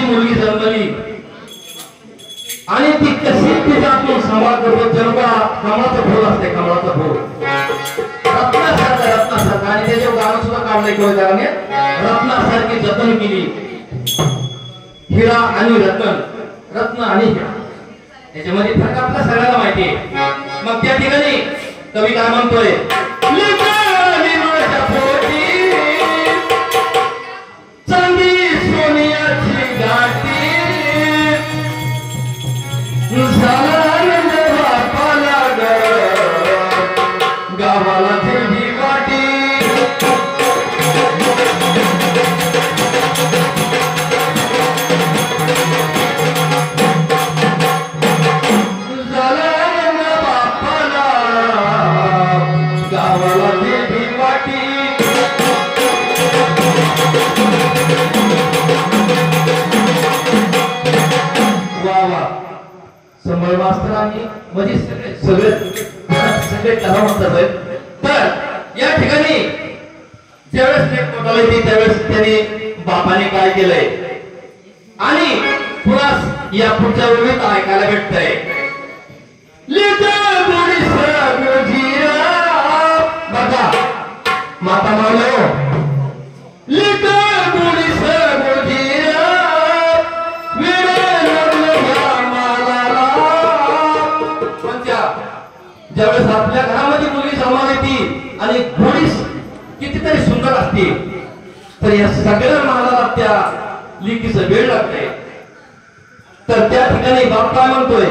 मुलगी जन्मली आणि ती कशी तिचा आपण संवाद करतो जन्मा कमळाचं फूल असते कमळाचं फूल रत्नासारखं आणि त्याचे गाणं सुद्धा काढलंय कविताने रत्नासारखी जतन केली हिरा आणि रत्न आणि हिरा त्याच्यामध्ये फरक आपल्या सगळ्यांना माहिती आहे मग त्या ठिकाणी कवी काय म्हणतोय चांदी सोनियाची गाठी गावाला दिली वाटी बापाला गावाला दिली वाटी वा संभाळ मास्तरांनी म्हणजे सगळे कला म्हणतात तर या ठिकाणी ज्यावेळेस लेख पोटाला येते त्यावेळेस त्याने बापाने काय केलंय आणि पुन्हा या पुढच्या वेळेत ऐकायला भेटतंय बघा माता मावलो ज्यावेळेस आपल्या घरामध्ये मुलगी जन्माला येते आणि घोडी कितीतरी सुंदर असते तर या सगळ्या मानाला त्या लेकीचं वेळ लागते तर त्या ठिकाणी बाप काय म्हणतोय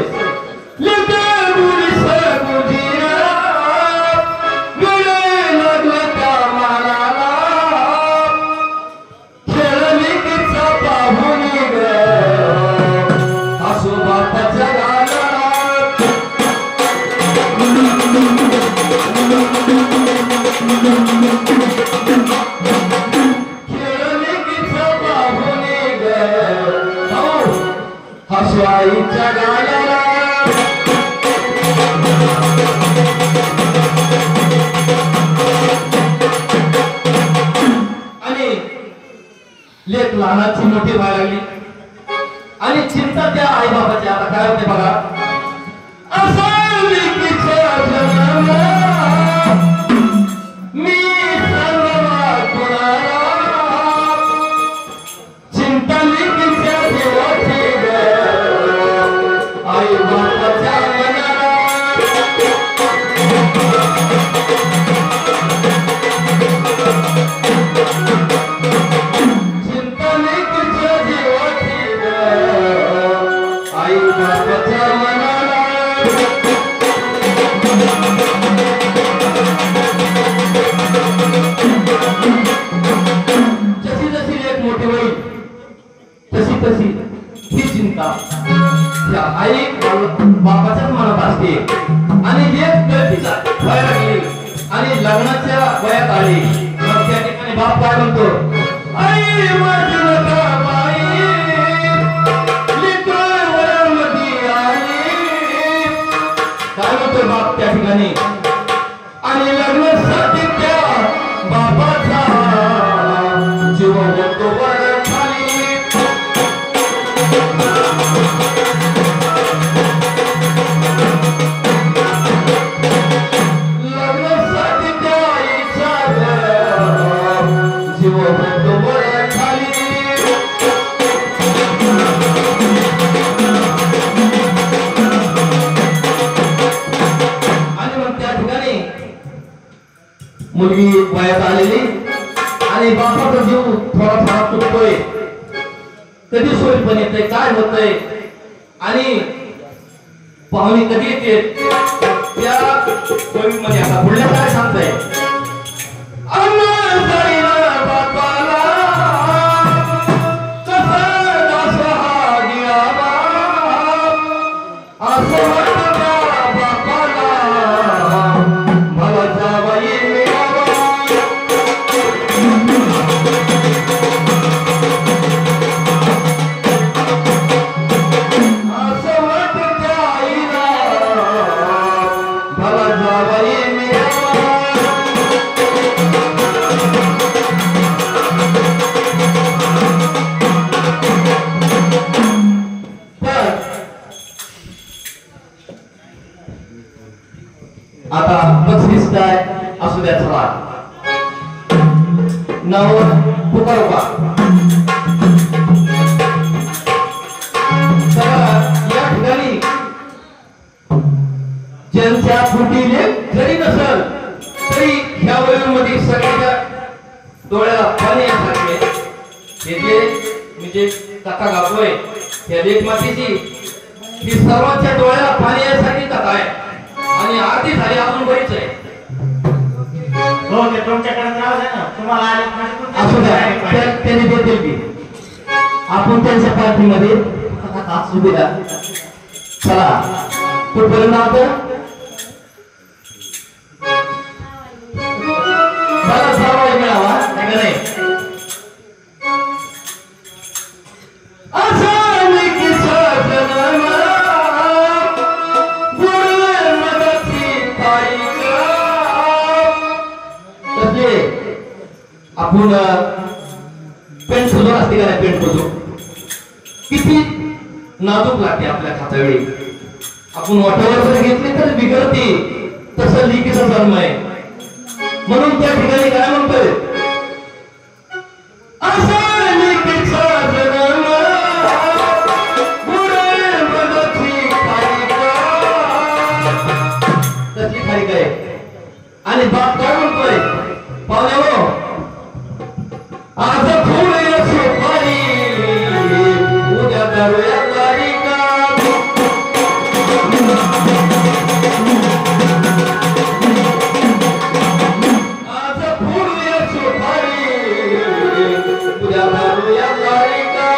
हसवाईच्या गाण्याला आणि लेक लहानाची मोठी व्हायला लागली आणि चिंता त्या आई बाबाची आता काय होते बघा मी चिंता लेकीच्या देवाची आई बाबाच्या चिंता लेकीच्या देवाची आई बाबाच्या मनाला जशी जशी लेक मोठी होईल तशी तशी ही चिंता त्या आई बाबाच्याच मनात असते आणि एक गळतीचा व्हायला गेली आणि लग्नाच्या वयात आली मग त्या ठिकाणी बाप काय म्हणतो आई माझी नका बाई लेकरं वयामध्ये आई काय म्हणतो बाप त्या ठिकाणी आणि लग्नासाठी त्या बापाचा जीव होतो वर खाली लग्नासाठी त्या आईचा जीव होतो वर खाली आणि मग त्या ठिकाणी मुलगी वयात आलेली आणि बापाचा जीव थोडा थोडा तुटतोय कधी सोयीपण येते काय होतंय आणि पाहुणे कधी येते त्या मध्ये आता पुढल्या काय सांगताय बापाला असं बापाला मला जावाई भला जावाई द्या चला नाव पुकारू का या ठिकाणी ज्यांच्या फुटीले जरी नसल तरी ह्या वयोमध्ये सगळ्याच्या डोळ्याला पाणी येण्यासारखे हे जे मी जे कथा गातोय त्या लेखमातीची ही सर्वांच्या डोळ्याला पाणी यासाठी कथा आहे आणि आरती झाली अजून बरीच आहे. हो ते तुमच्याकडे नाव आहे ना तुम्हाला आले असू द्या त्यांनी देतील की आपण त्यांच्या पार्टीमध्ये असू द्या. चला कुठपर्यंत आता मला सर्व मिळावा नाही आपण पेंट फुलो असते का नाही पेंट फुलो किती नाजूक लागते आपल्या खात्यावेळी आपण वाटावर जर घेतली तर बिघडते तसं लिखीचा जन्म आहे म्हणून त्या ठिकाणी काय म्हणतोय तसली खाली काय आणि बाप काय म्हणतोय पाहुण्यावर आज थोडे सुपारी उद्या करूया तारीका आज थोडे सुपारी उद्या करूया तारीका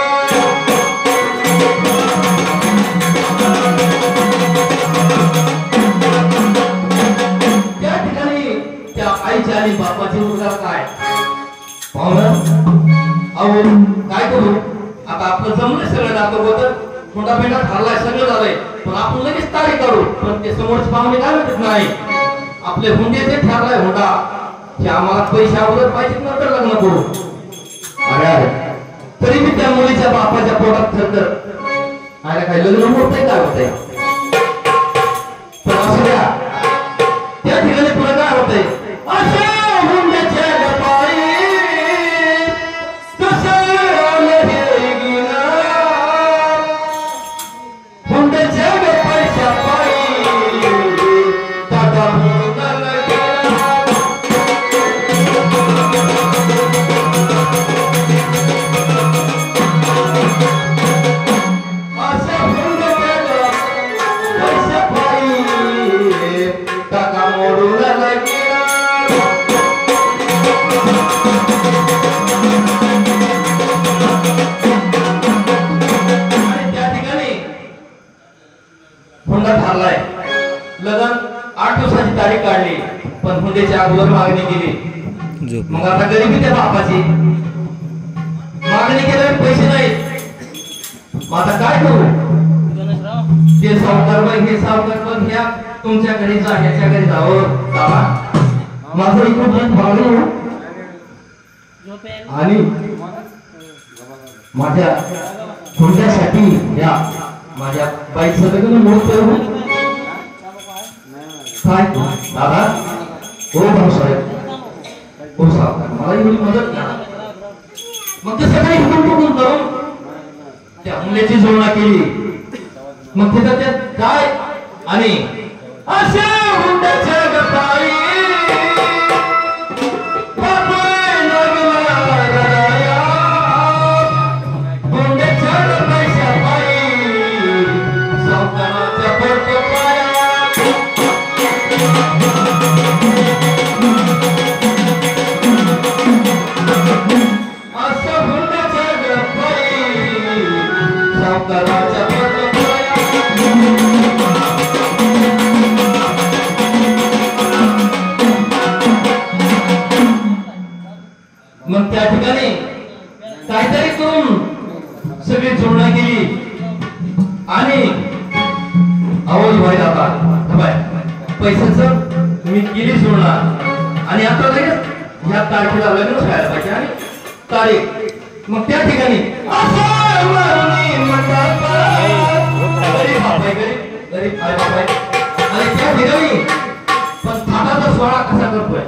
त्या ठिकाणी त्या आईच्या आणि बापाची उद्या काय अहो काय करू आता आपलं जमलं सगळं जातो बदल थोडा पेंडा ठरलाय सगळं झालंय पण आपण लगेच तारीख काढू पण ते समोरचे पाहुणे काय म्हणत नाही आपले हुंडे जे ठरलाय हुंडा ते आम्हाला पैसे अगोदर पाहिजे नंतर लग्न करू. अरे तरी मी त्या मुलीच्या बापाच्या पोटात थरथर अरे काय लग्न मोठं काय होतंय पण असं द्या त्या ठिकाणी पुढे काय होतंय असं हुंड्याच्या गप्पाई लग्न 8 दिवसाची तारीख काढली पण हुंड्याच्या अगोदर मागणी केली मग आता गरीबी त्या बापाची मागणी केल्यावर पैसे नाही मग आता काय करू ते सावकार बाई हे सावकार पण ह्या तुमच्या घरी जा ह्याच्या घरी जावं जावा माझं इकडून मागणी आणि माझ्या हुंड्यासाठी या माझ्या बाईचं लग्न मोठं काय दादा हो भाऊसाहेब हो सावकार मला एवढी मदत करा मग ते सगळे हिकून करून त्या हुंड्याची जोडणा केली मग तिथं ते काय आणि असे हुंड्याच्या गप्पाई मग त्या ठिकाणी काहीतरी करून सगळी जोडणा केली आणि आवाज व्हायला आता पैशाचं मी केली जोडणा आणि आता लगेच या तारखेला लग्न व्हायला पाहिजे आणि तारीख मग त्या ठिकाणी आणि त्या ठिकाणी पण थाटाचा सोहळा कसा करतोय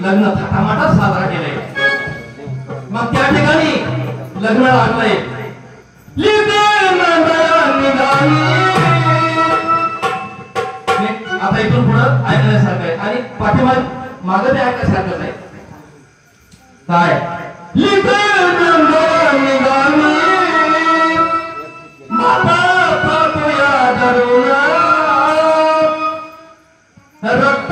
लग्न थाटामाटात साजरा केलंय. मग त्या ठिकाणी लग्न लागलंय. आता इथून पुढं ऐकण्यासारखं आहे आणि पाठीमागे मागं ते ऐकण्यासारखं आहे. काय रक्त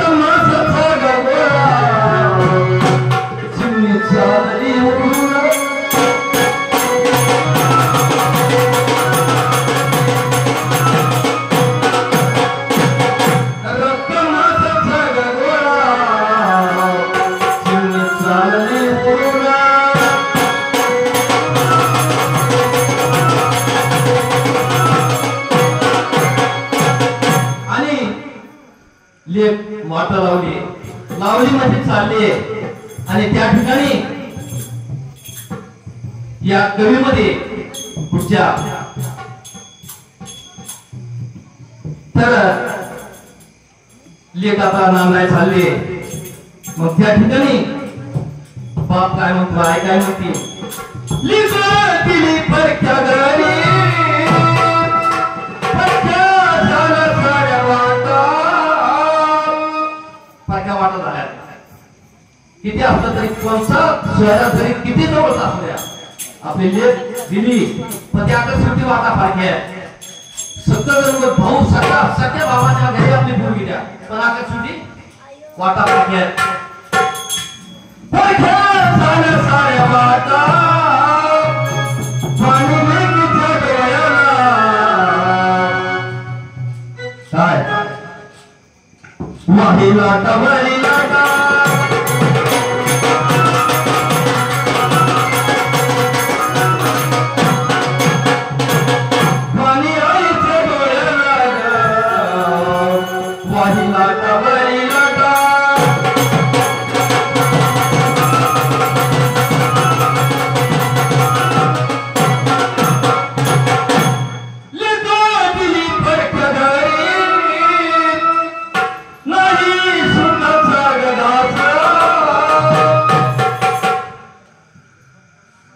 वाट लावली मध्ये चालली आणि त्या ठिकाणी या कवीमध्ये पुढच्या तर लेख आता नांदाय चालले. मग त्या ठिकाणी बाप काय म्हणतो आई काय म्हणते. लिख दिली परख्या घरी वाटत आहे. किती असलं तरी कोणता शहरात जरी किती जवळ असू द्या आपली लेख दिली पण त्या शेवटी वाटा फारकी आहे. सत्तर भाऊ सगळ्या भावाच्या घरी आपली मुलगी द्या पण आता शेवटी वाटा फारकी आहे. काय महिला कमळीला पाणी आईच्या डोळ्याला महिला कमळीला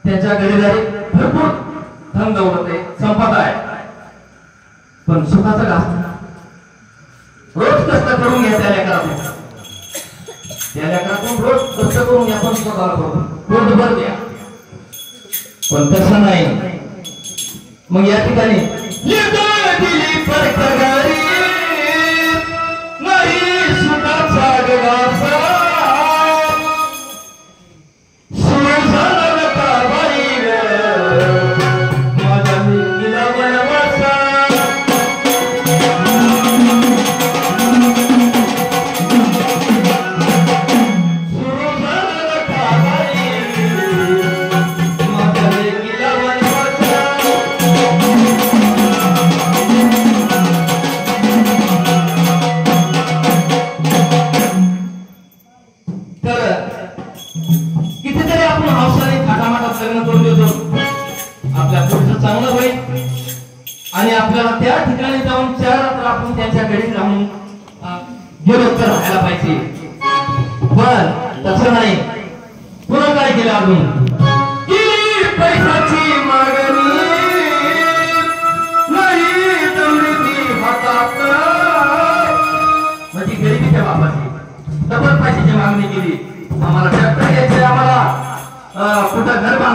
त्याच्या घरी भरपूर धन दौलत आहे संपदा आहे पण सुखाचं घास रोज कष्ट करून घ्या. त्या लेकरातून रोज कष्ट करून घ्या पण स्वतःला पोट भर द्या पण तसं नाही. मग या ठिकाणी नाही सुखाचा घास कितीतरी आपण हौसाने थाटामाटात लग्न करून देतो आपल्या पुढचं चांगलं होईल आणि आपल्याला त्या ठिकाणी जाऊन 4 रात्र आपण त्यांच्या घरी राहून गेलो तर राहायला पाहिजे. पण तसं नाही. पुन्हा काय केलं अजून पैशाची मागणी नाही समृद्धी हातात म्हणजे गरिबीच्या बापाची डबल पैशाची मागणी केली. आम्हाला ट्रॅक्टर घ्यायचे आम्हाला कुठं घर बांधायचं